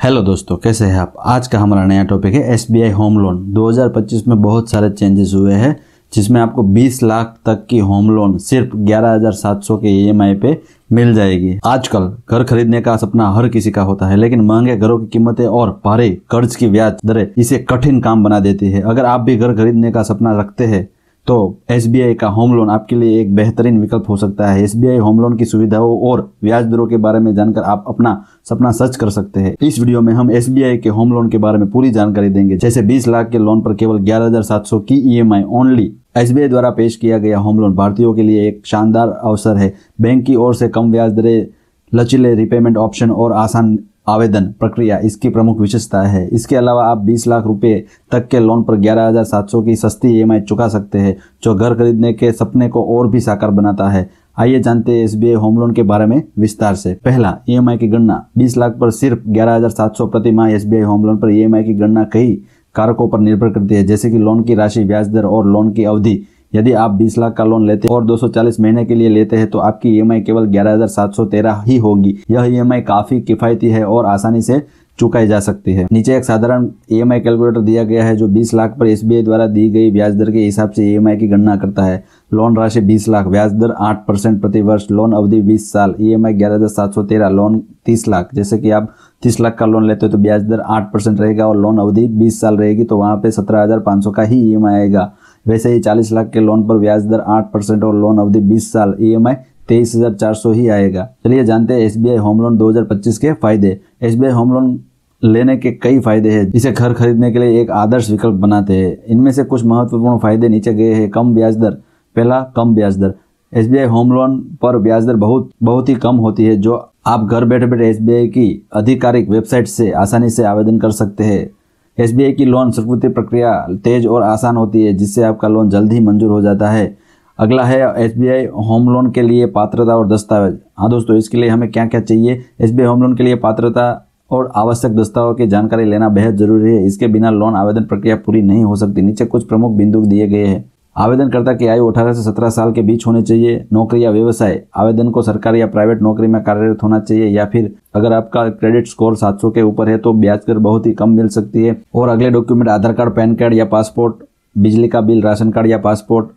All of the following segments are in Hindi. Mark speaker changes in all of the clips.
Speaker 1: हेलो दोस्तों, कैसे हैं आप। आज का हमारा नया टॉपिक है एसबीआई होम लोन। 2025 में बहुत सारे चेंजेस हुए हैं, जिसमें आपको 20 लाख तक की होम लोन सिर्फ 11,700 के ईएमआई पे मिल जाएगी। आजकल घर खरीदने का सपना हर किसी का होता है, लेकिन महंगे घरों की कीमतें और भारी कर्ज की ब्याज दरें इसे कठिन काम बना देती है। अगर आप भी घर खरीदने का सपना रखते हैं तो एसबीआई का होम लोन आपके लिए एक बेहतरीन विकल्प हो सकता है। एसबीआई होम लोन की सुविधाओं और ब्याज दरों के बारे में जानकर आप अपना सपना सच कर सकते हैं। इस वीडियो में हम एसबीआई के होम लोन के बारे में पूरी जानकारी देंगे, जैसे 20 लाख के लोन पर केवल 11,700 की ईएमआई ओनली। एसबीआई द्वारा पेश किया गया होम लोन भारतीयों के लिए एक शानदार अवसर है। बैंक की ओर से कम ब्याज दरें, लचीले रिपेमेंट ऑप्शन और आसान आवेदन प्रक्रिया इसकी प्रमुख विशेषता है। इसके अलावा आप 20 लाख रुपए तक के लोन पर 11,700 की सस्ती ईएमआई चुका सकते हैं, जो घर खरीदने के सपने को और भी साकार बनाता है। आइए जानते हैं एसबीआई होम लोन के बारे में विस्तार से। पहला, ईएमआई की गणना। 20 लाख पर सिर्फ 11,700 प्रति माह। एसबीआई होम लोन पर ईएमआई की गणना कई कारकों पर निर्भर करती है, जैसे कि लोन की राशि, ब्याज दर और लोन की अवधि। यदि आप 20 लाख का लोन लेते हैं और 240 महीने के लिए लेते हैं तो आपकी ईएमआई केवल 11,713 ही होगी। यह ईएमआई काफी किफायती है और आसानी से चुकाई जा सकती है। नीचे एक साधारण ईएमआई कैलकुलेटर दिया गया है, जो 20 लाख पर एसबीआई द्वारा दी गई ब्याज दर के हिसाब से ईएमआई की गणना करता है। लोन राशि 20 लाख, ब्याज दर 8% प्रति वर्ष, लोन अवधि 20 साल, ईएमआई 11,713, लोन 30 लाख। जैसे कि आप 30 लाख का लोन लेते हो तो ब्याज दर 8% रहेगा और लोन अवधि 20 साल रहेगी, तो वहाँ पे 17,500 का ही ईएमआई आएगा। वैसे ही 40 लाख के लोन पर ब्याज दर 8% और लोन अवधि 20 साल, ईएमआई 23,400 ही आएगा। चलिए जानते हैं एसबीआई होम लोन 2025 के फायदे। एसबीआई होम लोन लेने के कई फायदे हैं, इसे घर खरीदने के लिए एक आदर्श विकल्प बनाते हैं। इनमें से कुछ महत्वपूर्ण फायदे नीचे गए हैं। कम ब्याज दर। पहला, कम ब्याज दर। एसबीआई होम लोन पर ब्याज दर बहुत ही कम होती है, जो आप घर बैठे बैठे एसबीआई की आधिकारिक वेबसाइट से आसानी से आवेदन कर सकते हैं। एसबीआई की लोन स्वीकृति प्रक्रिया तेज और आसान होती है, जिससे आपका लोन जल्द ही मंजूर हो जाता है। अगला है एसबीआई होम लोन के लिए पात्रता और दस्तावेज। हाँ दोस्तों, इसके लिए हमें क्या क्या चाहिए। एसबीआई होम लोन के लिए पात्रता और आवश्यक दस्तावेजों की जानकारी लेना बेहद जरूरी है। इसके बिना लोन आवेदन प्रक्रिया पूरी नहीं हो सकती। नीचे कुछ प्रमुख बिंदु दिए गए हैं। आवेदनकर्ता की आयु 18 से 17 साल के बीच होनी चाहिए। नौकरी या व्यवसाय। आवेदन को सरकारी या प्राइवेट नौकरी में कार्यरत होना चाहिए, या फिर अगर आपका क्रेडिट स्कोर 700 के ऊपर है तो ब्याज दर बहुत ही कम मिल सकती है। और अगले डॉक्यूमेंट आधार कार्ड, पैन कार्ड या पासपोर्ट, बिजली का बिल, राशन कार्ड या पासपोर्ट,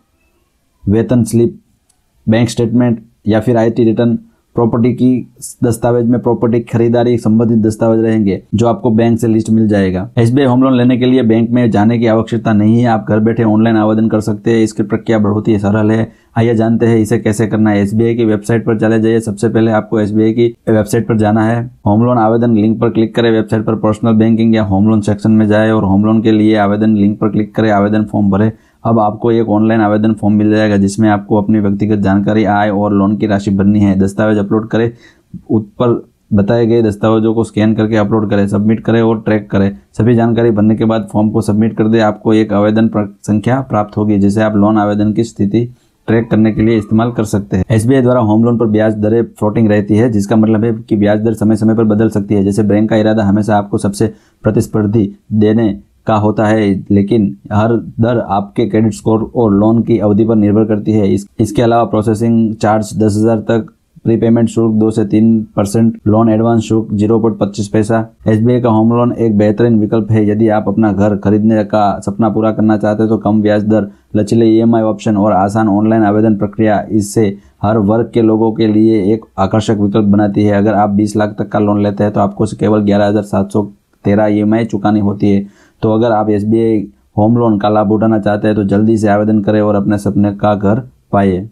Speaker 1: वेतन स्लिप, बैंक स्टेटमेंट या फिर आईटी रिटर्न। प्रॉपर्टी की दस्तावेज में प्रॉपर्टी खरीदारी संबंधित दस्तावेज रहेंगे, जो आपको बैंक से लिस्ट मिल जाएगा। एसबीआई होम लोन लेने के लिए बैंक में जाने की आवश्यकता नहीं है, आप घर बैठे ऑनलाइन आवेदन कर सकते हैं। इसकी प्रक्रिया बहुत ही सरल है। आइए जानते हैं इसे कैसे करना है। एसबीआई की वेबसाइट पर चले जाइए। सबसे पहले आपको एसबीआई की वेबसाइट पर जाना है। होम लोन आवेदन लिंक पर क्लिक करें। वेबसाइट पर पर्सनल बैंकिंग या होम लोन सेक्शन में जाए और होम लोन के लिए आवेदन लिंक पर क्लिक करें। आवेदन फॉर्म भरें। अब आपको एक ऑनलाइन आवेदन फॉर्म मिल जाएगा, जिसमें आपको अपनी व्यक्तिगत जानकारी, आय और लोन की राशि भरनी है। दस्तावेज अपलोड करें। ऊपर बताए गए दस्तावेजों को स्कैन करके अपलोड करें, सबमिट करें और ट्रैक करें। सभी जानकारी भरने के बाद फॉर्म को सबमिट कर दें। आपको एक आवेदन संख्या प्राप्त होगी, जिसे आप लोन आवेदन की स्थिति ट्रैक करने के लिए इस्तेमाल कर सकते हैं। एसबीआई द्वारा होम लोन पर ब्याज दरें फ्लोटिंग रहती है, जिसका मतलब है कि ब्याज दर समय समय पर बदल सकती है। जैसे बैंक का इरादा हमेशा आपको सबसे प्रतिस्पर्धी देने का होता है, लेकिन हर दर आपके क्रेडिट स्कोर और लोन की अवधि पर निर्भर करती है। इसके अलावा प्रोसेसिंग चार्ज 10,000 तक, प्रीपेमेंट शुल्क 2 से 3%, लोन एडवांस शुल्क 0.25 पैसा। एसबीआई का होम लोन एक बेहतरीन विकल्प है यदि आप अपना घर खरीदने का सपना पूरा करना चाहते हैं। तो कम ब्याज दर, लचीले ईएमआई ऑप्शन और आसान ऑनलाइन आवेदन प्रक्रिया इससे हर वर्ग के लोगों के लिए एक आकर्षक विकल्प बनाती है। अगर आप 20 लाख तक का लोन लेते हैं तो आपको केवल 11,713 ईएमआई चुकानी होती है। तो अगर आप एसबीआई होम लोन का लाभ उठाना चाहते हैं तो जल्दी से आवेदन करें और अपने सपने का घर पाइए।